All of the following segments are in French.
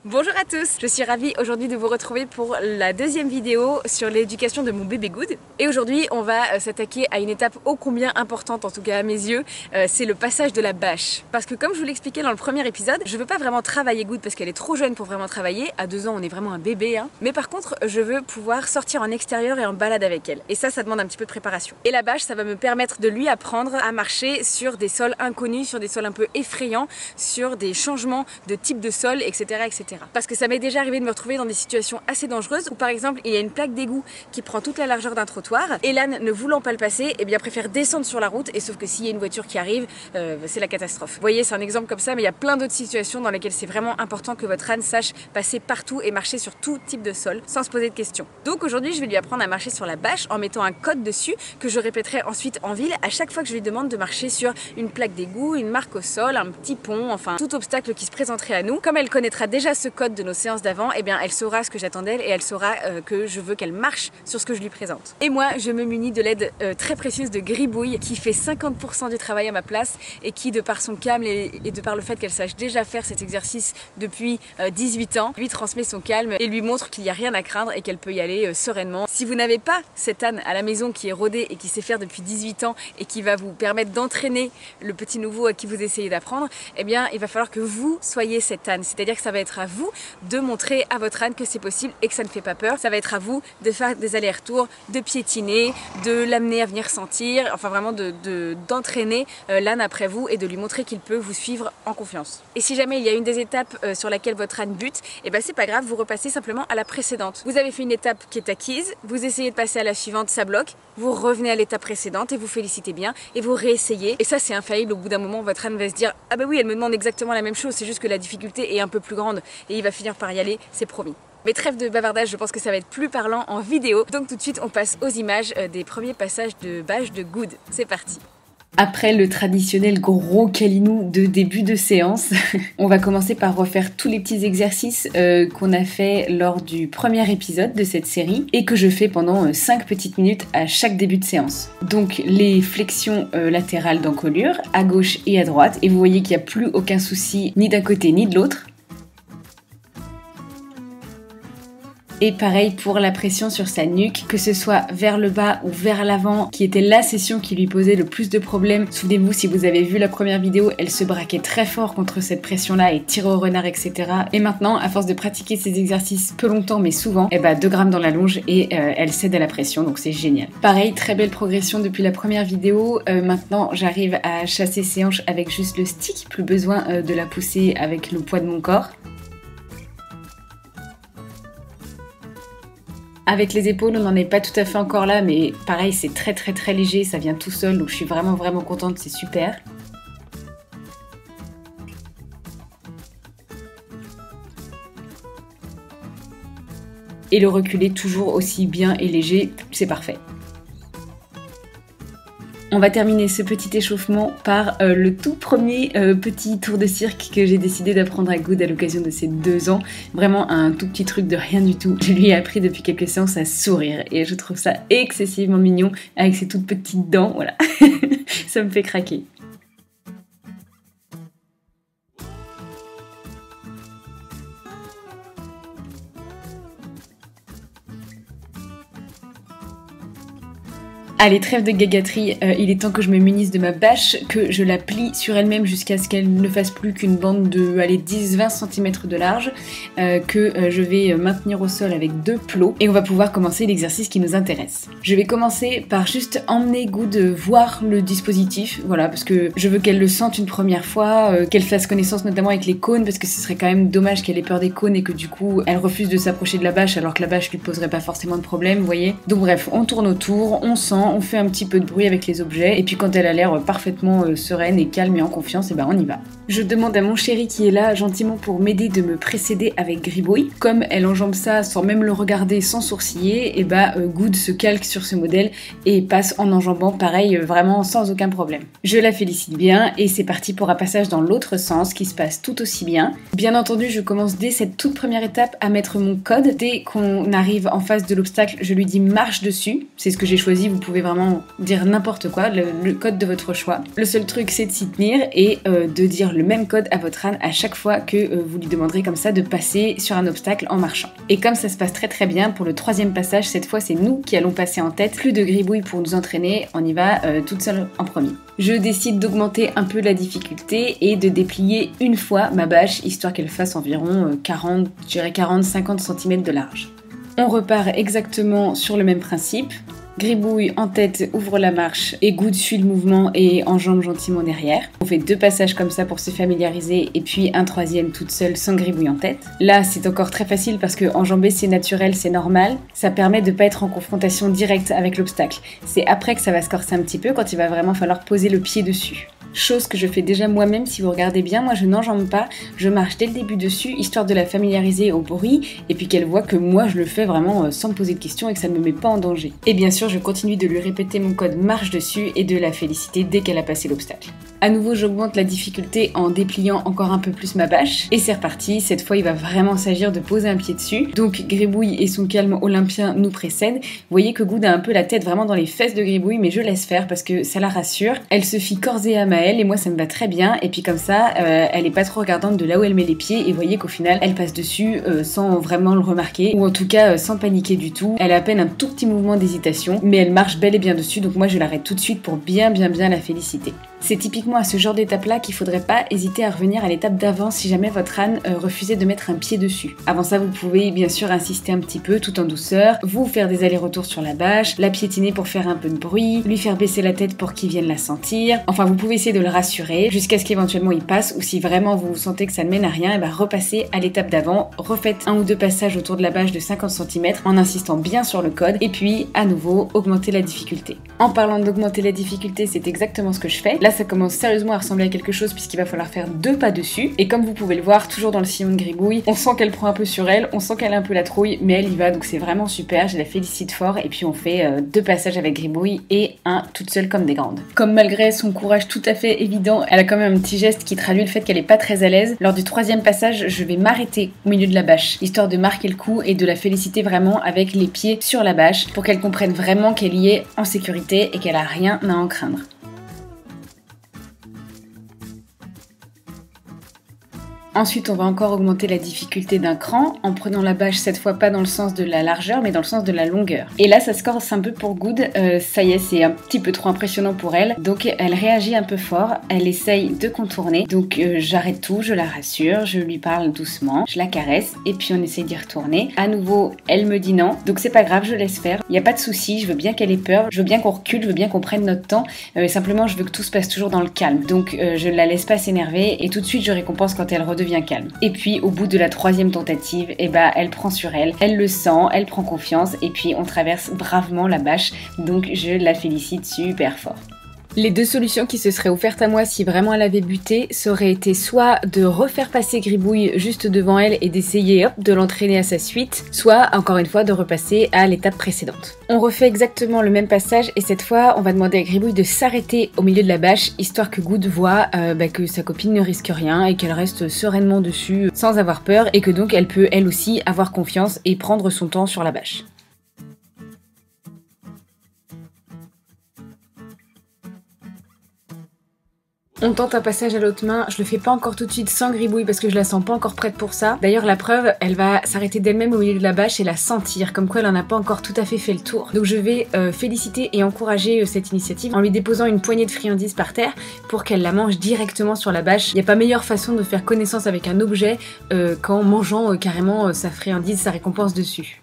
Bonjour à tous, je suis ravie aujourd'hui de vous retrouver pour la deuxième vidéo sur l'éducation de mon bébé Good. Et aujourd'hui on va s'attaquer à une étape ô combien importante, en tout cas à mes yeux, c'est le passage de la bâche. Parce que comme je vous l'expliquais dans le premier épisode, je veux pas vraiment travailler Good parce qu'elle est trop jeune pour vraiment travailler, à 2 ans on est vraiment un bébé, hein. Mais par contre je veux pouvoir sortir en extérieur et en balade avec elle. Et ça demande un petit peu de préparation. Et la bâche ça va me permettre de lui apprendre à marcher sur des sols inconnus, sur des sols un peu effrayants, sur des changements de type de sol, etc. etc. Parce que ça m'est déjà arrivé de me retrouver dans des situations assez dangereuses où par exemple il y a une plaque d'égout qui prend toute la largeur d'un trottoir et l'âne ne voulant pas le passer, eh bien préfère descendre sur la route et sauf que s'il y a une voiture qui arrive, c'est la catastrophe. Vous voyez, c'est un exemple comme ça, mais il y a plein d'autres situations dans lesquelles c'est vraiment important que votre âne sache passer partout et marcher sur tout type de sol sans se poser de questions. Donc aujourd'hui je vais lui apprendre à marcher sur la bâche en mettant un code dessus que je répéterai ensuite en ville à chaque fois que je lui demande de marcher sur une plaque d'égout, une marque au sol, un petit pont, enfin tout obstacle qui se présenterait à nous. Comme elle connaîtra déjà ce code de nos séances d'avant, eh bien elle saura ce que j'attends d'elle et elle saura que je veux qu'elle marche sur ce que je lui présente. Et moi je me munis de l'aide très précieuse de Gribouille qui fait 50% du travail à ma place et qui de par son calme et de par le fait qu'elle sache déjà faire cet exercice depuis 18 ans, lui transmet son calme et lui montre qu'il n'y a rien à craindre et qu'elle peut y aller sereinement. Si vous n'avez pas cet âne à la maison qui est rodé et qui sait faire depuis 18 ans et qui va vous permettre d'entraîner le petit nouveau à qui vous essayez d'apprendre, eh bien il va falloir que vous soyez cet âne, c'est-à-dire que ça va être à vous de montrer à votre âne que c'est possible et que ça ne fait pas peur. Ça va être à vous de faire des allers-retours, de piétiner, de l'amener à venir sentir, enfin vraiment d'entraîner l'âne après vous et de lui montrer qu'il peut vous suivre en confiance. Et si jamais il y a une des étapes sur laquelle votre âne bute, et ben c'est pas grave, vous repassez simplement à la précédente. Vous avez fait une étape qui est acquise, vous essayez de passer à la suivante, ça bloque, vous revenez à l'étape précédente et vous félicitez bien et vous réessayez. Et ça c'est infaillible, au bout d'un moment votre âne va se dire ah bah oui elle me demande exactement la même chose, c'est juste que la difficulté est un peu plus grande et il va finir par y aller, c'est promis. Mais trêve de bavardage, je pense que ça va être plus parlant en vidéo. Donc tout de suite on passe aux images des premiers passages de bâche de Good. C'est parti. Après le traditionnel gros câlinou de début de séance, on va commencer par refaire tous les petits exercices qu'on a fait lors du premier épisode de cette série et que je fais pendant 5 petites minutes à chaque début de séance. Donc les flexions latérales d'encolure à gauche et à droite, et vous voyez qu'il n'y a plus aucun souci ni d'un côté ni de l'autre. Et pareil pour la pression sur sa nuque, que ce soit vers le bas ou vers l'avant, qui était la session qui lui posait le plus de problèmes. Souvenez-vous, si vous avez vu la première vidéo, elle se braquait très fort contre cette pression-là et tirait au renard, etc. Et maintenant, à force de pratiquer ces exercices peu longtemps mais souvent, 2 grammes dans la longe et elle cède à la pression, donc c'est génial. Pareil, très belle progression depuis la première vidéo. Maintenant, j'arrive à chasser ses hanches avec juste le stick, plus besoin de la pousser avec le poids de mon corps. Avec les épaules, on n'en est pas tout à fait encore là, mais pareil, c'est très léger, ça vient tout seul, donc je suis vraiment contente, c'est super. Et le reculer toujours aussi bien et léger, c'est parfait. On va terminer ce petit échauffement par le tout premier petit tour de cirque que j'ai décidé d'apprendre à Good à l'occasion de ses 2 ans. Vraiment un tout petit truc de rien du tout. Je lui ai appris depuis quelques séances à sourire et je trouve ça excessivement mignon avec ses toutes petites dents, voilà. Ça me fait craquer. Allez, trêve de gagaterie, il est temps que je me munisse de ma bâche, que je la plie sur elle-même jusqu'à ce qu'elle ne fasse plus qu'une bande de 10-20 cm de large, que je vais maintenir au sol avec 2 plots, et on va pouvoir commencer l'exercice qui nous intéresse. Je vais commencer par juste emmener Good voir le dispositif, voilà, parce que je veux qu'elle le sente une première fois, qu'elle fasse connaissance notamment avec les cônes, parce que ce serait quand même dommage qu'elle ait peur des cônes et que du coup elle refuse de s'approcher de la bâche alors que la bâche lui poserait pas forcément de problème, vous voyez. Donc bref, on tourne autour, on sent, on fait un petit peu de bruit avec les objets et puis quand elle a l'air parfaitement sereine et calme et en confiance, et on y va. Je demande à mon chéri qui est là gentiment pour m'aider de me précéder avec Gribouille. Comme elle enjambe ça sans même le regarder, sans sourciller, Good se calque sur ce modèle et passe en enjambant pareil, vraiment sans aucun problème. Je la félicite bien et c'est parti pour un passage dans l'autre sens qui se passe tout aussi bien. Bien entendu, je commence dès cette toute première étape à mettre mon code. Dès qu'on arrive en face de l'obstacle, je lui dis marche dessus. C'est ce que j'ai choisi, vous pouvez vraiment dire n'importe quoi, le code de votre choix. Le seul truc c'est de s'y tenir et de dire le même code à votre âne à chaque fois que vous lui demanderez comme ça de passer sur un obstacle en marchant. Et comme ça se passe très très bien, pour le troisième passage, cette fois c'est nous qui allons passer en tête, plus de gribouilles pour nous entraîner, on y va toute seule en premier. Je décide d'augmenter un peu la difficulté et de déplier une fois ma bâche, histoire qu'elle fasse environ 40-50 cm de large. On repart exactement sur le même principe. Gribouille en tête ouvre la marche et Good suit le mouvement et enjambe gentiment derrière. On fait 2 passages comme ça pour se familiariser et puis un troisième toute seule sans Gribouille en tête. Là c'est encore très facile parce que enjamber c'est naturel, c'est normal. Ça permet de pas être en confrontation directe avec l'obstacle. C'est après que ça va se corser un petit peu quand il va vraiment falloir poser le pied dessus. Chose que je fais déjà moi-même si vous regardez bien, moi je n'enjambe pas, je marche dès le début dessus histoire de la familiariser au bruit et puis qu'elle voit que moi je le fais vraiment sans me poser de questions et que ça ne me met pas en danger. Et bien sûr je continue de lui répéter mon code marche dessus et de la féliciter dès qu'elle a passé l'obstacle. À nouveau j'augmente la difficulté en dépliant encore un peu plus ma bâche et c'est reparti, cette fois il va vraiment s'agir de poser un pied dessus. Donc Gribouille et son calme olympien nous précèdent. Vous voyez que Good a un peu la tête vraiment dans les fesses de Gribouille mais je laisse faire parce que ça la rassure. Elle se fie corps et âme à elle et moi ça me va très bien et puis comme ça elle est pas trop regardante de là où elle met les pieds et vous voyez qu'au final elle passe dessus sans vraiment le remarquer ou en tout cas sans paniquer du tout. Elle a à peine un tout petit mouvement d'hésitation mais elle marche bel et bien dessus donc moi je l'arrête tout de suite pour bien la féliciter. C'est typiquement à ce genre d'étape là qu'il faudrait pas hésiter à revenir à l'étape d'avant si jamais votre âne refusait de mettre un pied dessus. Avant ça vous pouvez bien sûr insister un petit peu tout en douceur, vous faire des allers-retours sur la bâche, la piétiner pour faire un peu de bruit, lui faire baisser la tête pour qu'il vienne la sentir, enfin vous pouvez essayer de le rassurer jusqu'à ce qu'éventuellement il passe ou si vraiment vous sentez que ça ne mène à rien, et ben repassez à l'étape d'avant, refaites 1 ou 2 passages autour de la bâche de 50 cm en insistant bien sur le code et puis à nouveau augmenter la difficulté. En parlant d'augmenter la difficulté, c'est exactement ce que je fais. Là ça commence sérieusement à ressembler à quelque chose puisqu'il va falloir faire 2 pas dessus et comme vous pouvez le voir toujours dans le sillon de Gribouille, on sent qu'elle prend un peu sur elle, on sent qu'elle a un peu la trouille mais elle y va donc c'est vraiment super, je la félicite fort et puis on fait 2 passages avec Gribouille et un toute seule comme des grandes. Comme malgré son courage tout à fait évident, elle a quand même un petit geste qui traduit le fait qu'elle est pas très à l'aise. Lors du 3e passage, je vais m'arrêter au milieu de la bâche, histoire de marquer le coup et de la féliciter vraiment avec les pieds sur la bâche pour qu'elle comprenne vraiment qu'elle y est en sécurité et qu'elle a rien à en craindre. Ensuite, on va encore augmenter la difficulté d'un cran en prenant la bâche cette fois pas dans le sens de la largeur mais dans le sens de la longueur. Et là, ça se corse un peu pour Good. Ça y est, c'est un petit peu trop impressionnant pour elle. Donc, elle réagit un peu fort. Elle essaye de contourner. Donc, j'arrête tout, je la rassure, je lui parle doucement, je la caresse et puis on essaye d'y retourner. À nouveau, elle me dit non. Donc, c'est pas grave, je laisse faire. Il n'y a pas de souci. Je veux bien qu'elle ait peur. Je veux bien qu'on recule. Je veux bien qu'on prenne notre temps. Simplement, je veux que tout se passe toujours dans le calme. Donc, je ne la laisse pas s'énerver et tout de suite, je récompense quand elle redevient calme. Et puis au bout de la 3e tentative, elle prend sur elle, elle le sent, elle prend confiance et puis on traverse bravement la bâche, donc je la félicite super fort. Les 2 solutions qui se seraient offertes à moi si vraiment elle avait buté, ça aurait été soit de refaire passer Gribouille juste devant elle et d'essayer de l'entraîner à sa suite, soit encore une fois de repasser à l'étape précédente. On refait exactement le même passage et cette fois on va demander à Gribouille de s'arrêter au milieu de la bâche histoire que Good voit que sa copine ne risque rien et qu'elle reste sereinement dessus sans avoir peur et que donc elle peut elle aussi avoir confiance et prendre son temps sur la bâche. On tente un passage à l'autre main, je le fais pas encore tout de suite sans Gribouille parce que je la sens pas encore prête pour ça. D'ailleurs la preuve, elle va s'arrêter d'elle-même au milieu de la bâche et la sentir, comme quoi elle en a pas encore tout à fait fait le tour. Donc je vais féliciter et encourager cette initiative en lui déposant une poignée de friandises par terre pour qu'elle la mange directement sur la bâche. Il n'y a pas meilleure façon de faire connaissance avec un objet qu'en mangeant carrément sa friandise, sa récompense dessus.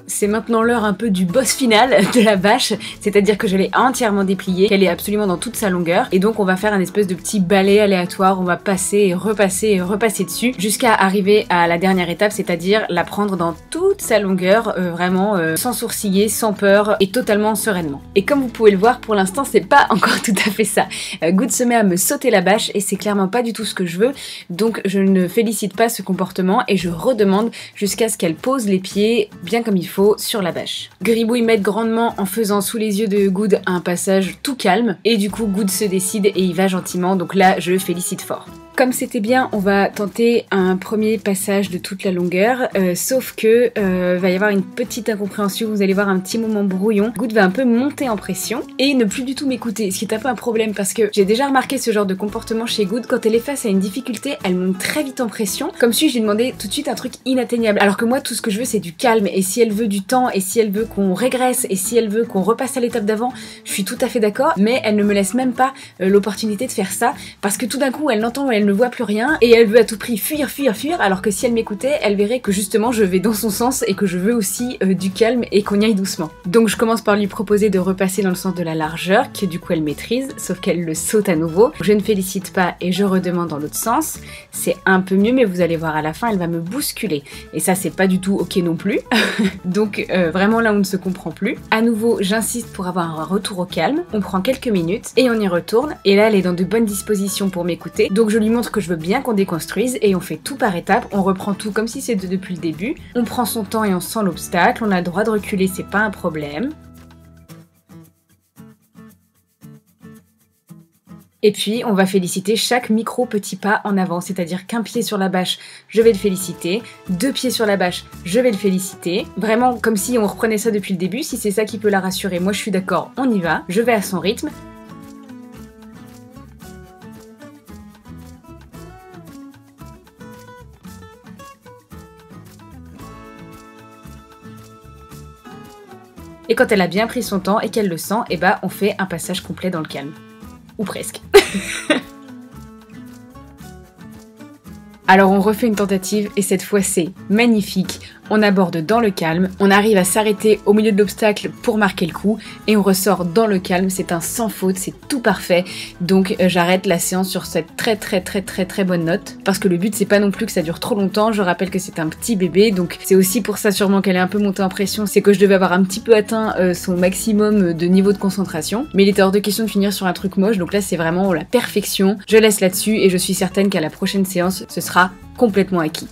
C'est maintenant l'heure un peu du boss final de la bâche, c'est-à-dire que je l'ai entièrement dépliée, qu'elle est absolument dans toute sa longueur, et donc on va faire un espèce de petit balai aléatoire, on va passer et repasser dessus, jusqu'à arriver à la dernière étape, c'est-à-dire la prendre dans toute sa longueur, vraiment sans sourciller, sans peur, et totalement sereinement. Et comme vous pouvez le voir, pour l'instant c'est pas encore tout à fait ça. Good se met à me sauter la bâche, et c'est clairement pas du tout ce que je veux, donc je ne félicite pas ce comportement, et je redemande jusqu'à ce qu'elle pose les pieds bien comme il faut sur la bâche. Gribouille m'aide grandement en faisant sous les yeux de Good un passage tout calme et du coup Good se décide et il va gentiment, donc là je le félicite fort. Comme c'était bien, on va tenter un premier passage de toute la longueur, sauf que va y avoir une petite incompréhension, vous allez voir un petit moment brouillon. Good va un peu monter en pression et ne plus du tout m'écouter, ce qui est un peu un problème parce que j'ai déjà remarqué ce genre de comportement chez Good. Quand elle est face à une difficulté, elle monte très vite en pression, comme si je lui demandais tout de suite un truc inatteignable. Alors que moi, tout ce que je veux, c'est du calme, et si elle veut du temps, et si elle veut qu'on régresse, et si elle veut qu'on repasse à l'étape d'avant, je suis tout à fait d'accord, mais elle ne me laisse même pas l'opportunité de faire ça, parce que tout d'un coup, elle n'entend, elle ne voit plus rien et elle veut à tout prix fuir, alors que si elle m'écoutait, elle verrait que justement je vais dans son sens et que je veux aussi du calme et qu'on y aille doucement. Donc je commence par lui proposer de repasser dans le sens de la largeur, que du coup elle maîtrise, sauf qu'elle le saute à nouveau. Je ne félicite pas et je redemande dans l'autre sens. C'est un peu mieux, mais vous allez voir à la fin, elle va me bousculer. Et ça, c'est pas du tout ok non plus. Donc vraiment là, on ne se comprend plus. À nouveau, j'insiste pour avoir un retour au calme. On prend quelques minutes et on y retourne. Et là, elle est dans de bonnes dispositions pour m'écouter. Donc je lui montre que je veux bien qu'on déconstruise et on fait tout par étapes, on reprend tout comme si c'était depuis le début, on prend son temps et on sent l'obstacle, on a le droit de reculer, c'est pas un problème. Et puis on va féliciter chaque micro petit pas en avant, c'est-à-dire qu'un pied sur la bâche, je vais le féliciter, 2 pieds sur la bâche, je vais le féliciter, vraiment comme si on reprenait ça depuis le début. Si c'est ça qui peut la rassurer, moi je suis d'accord, on y va, je vais à son rythme. Et quand elle a bien pris son temps et qu'elle le sent, et bah on fait un passage complet dans le calme. Ou presque. Alors on refait une tentative et cette fois c'est magnifique. On aborde dans le calme, on arrive à s'arrêter au milieu de l'obstacle pour marquer le coup et on ressort dans le calme, c'est un sans faute, c'est tout parfait. Donc j'arrête la séance sur cette très bonne note parce que le but c'est pas non plus que ça dure trop longtemps. Je rappelle que c'est un petit bébé, donc c'est aussi pour ça sûrement qu'elle est un peu montée en pression, c'est que je devais avoir un petit peu atteint son maximum de niveau de concentration, mais il était hors de question de finir sur un truc moche, donc là c'est vraiment la perfection. Je laisse là-dessus et je suis certaine qu'à la prochaine séance ce sera complètement acquis.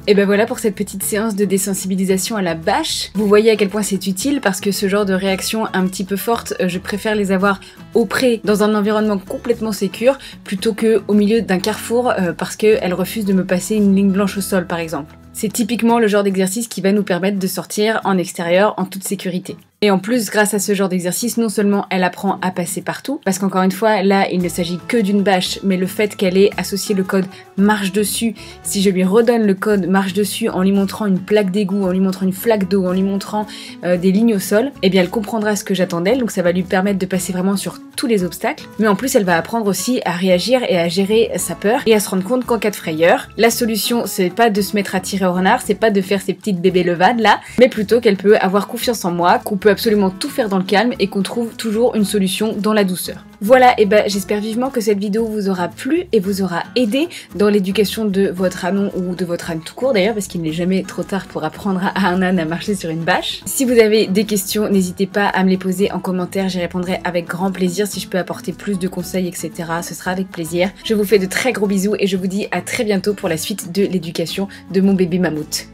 Et ben voilà pour cette petite séance de désensibilisation à la bâche. Vous voyez à quel point c'est utile parce que ce genre de réaction un petit peu forte, je préfère les avoir auprès dans un environnement complètement sécure plutôt que au milieu d'un carrefour parce qu'elle refuse de me passer une ligne blanche au sol par exemple. C'est typiquement le genre d'exercice qui va nous permettre de sortir en extérieur en toute sécurité. Et en plus, grâce à ce genre d'exercice, non seulement elle apprend à passer partout, parce qu'encore une fois, là, il ne s'agit que d'une bâche, mais le fait qu'elle ait associé le code marche dessus, si je lui redonne le code marche dessus en lui montrant une plaque d'égout, en lui montrant une flaque d'eau, en lui montrant des lignes au sol, eh bien elle comprendra ce que j'attends d'elle, donc ça va lui permettre de passer vraiment sur tous les obstacles. Mais en plus, elle va apprendre aussi à réagir et à gérer sa peur et à se rendre compte qu'en cas de frayeur, la solution, c'est pas de se mettre à tirer au renard, c'est pas de faire ces petites bébés levades là, mais plutôt qu'elle peut avoir confiance en moi, qu'on peut absolument tout faire dans le calme et qu'on trouve toujours une solution dans la douceur. Voilà, et ben j'espère vivement que cette vidéo vous aura plu et vous aura aidé dans l'éducation de votre ânon ou de votre âne tout court d'ailleurs, parce qu'il n'est jamais trop tard pour apprendre à un âne à marcher sur une bâche. Si vous avez des questions, n'hésitez pas à me les poser en commentaire, j'y répondrai avec grand plaisir. Si je peux apporter plus de conseils, etc., ce sera avec plaisir. Je vous fais de très gros bisous et je vous dis à très bientôt pour la suite de l'éducation de mon bébé mammouth.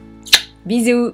Bisous!